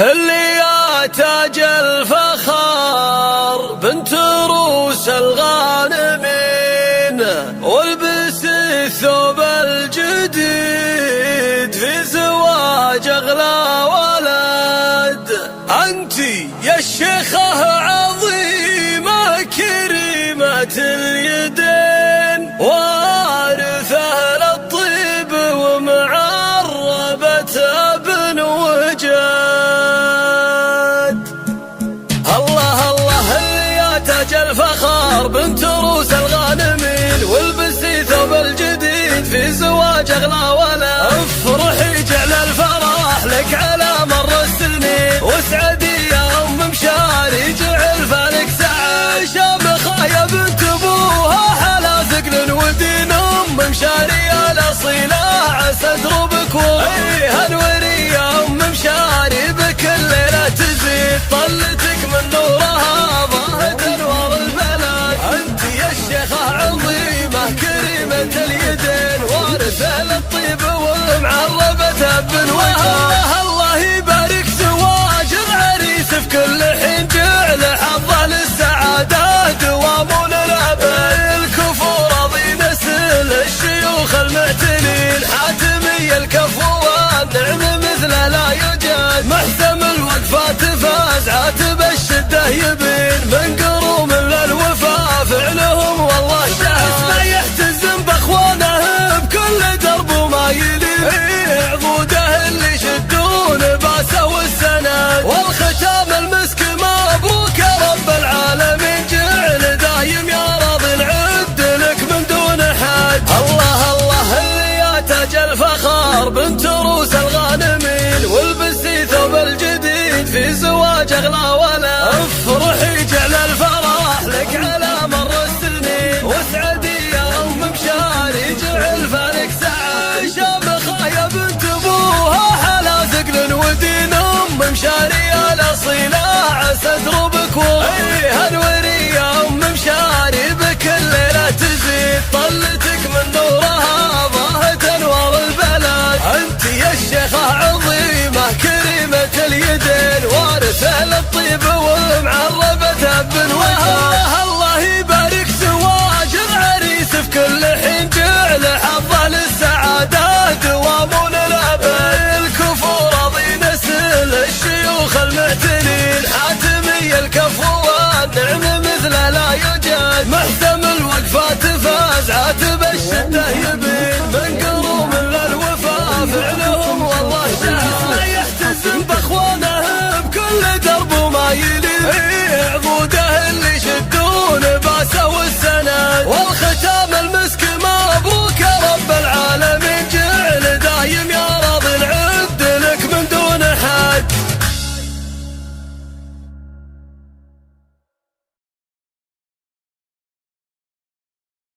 اللي يا تاج الفخار بنت روس الغانمين، والبس الثوب الجديد في زواج اغلى ولد. انتي يا الشيخة عظيمة كريمة اليدين، وارثة للطيب ومعربة ابن وجد. الله الله اللي يا تاج الفخار بنت روس الغانمين، والبسي ثوب الجديد في زواج اغلى ولد. افرحي جعل الفرح لك على مر السنين، واسعدي يا ام مشاري جعل فالك سعد. شامخة يا بنت ابوها حلا ثقل ودين، ام مشاري الاصيلة عسى دروبك هنوري يا ام مشاري بكل ليلة تزيد. طلتك من نورها ضاهت انوار البلد. انت يا الشيخة عظيمة كريمة اليدين، وارثة للطيب ومعربة ابن وهب. الله يبارك زواج العريس في كل حين، جعل حظه للسعادة دوام للابد. الكفو راضي نسل الشيوخ المعتنين، حاتمي الكفو والنعم مثله لا يوجد. محسم الوقفات فاز عاتب الشدة يبين، من قروم للوفا فعلهم والله شهد. ما يحتزم باخوانه بكل درب وما يلين، عضوده اللي يشدون باسه والسند. والختام المسك مبروك يا رب العالمين، جعل دايم يا راضي العد لك من دون حد. الله الله اللي يا تاج الفخار بنت روس الغانمين، والبسي ثوب الجديد في زواج اغلى ولد. افرحي جعل الفرح لك على مر السنين، واسعدي يا ام مشاري جعل فالك سعد. شامخة يا بنت ابوها حلا ثقل ودين، ام مشاري الاصيلة عسى دروبك هنوري يا ام مشاري بكل ليلة تزيد. طلتك من نورها ضاهت انوار البلد. انت يا الشيخة عظيمة كريمة اليدين، وارثة للطيب ومعربة ابن وهب. الله يبارك زواج العريس في كل حين، جعل حظه للسعادة دوام للابد. الكفو راضي نسل الشيوخ المعتنين، حاتمي الكفو والنعم مثله لا يوجد. محسم الوقفات فاز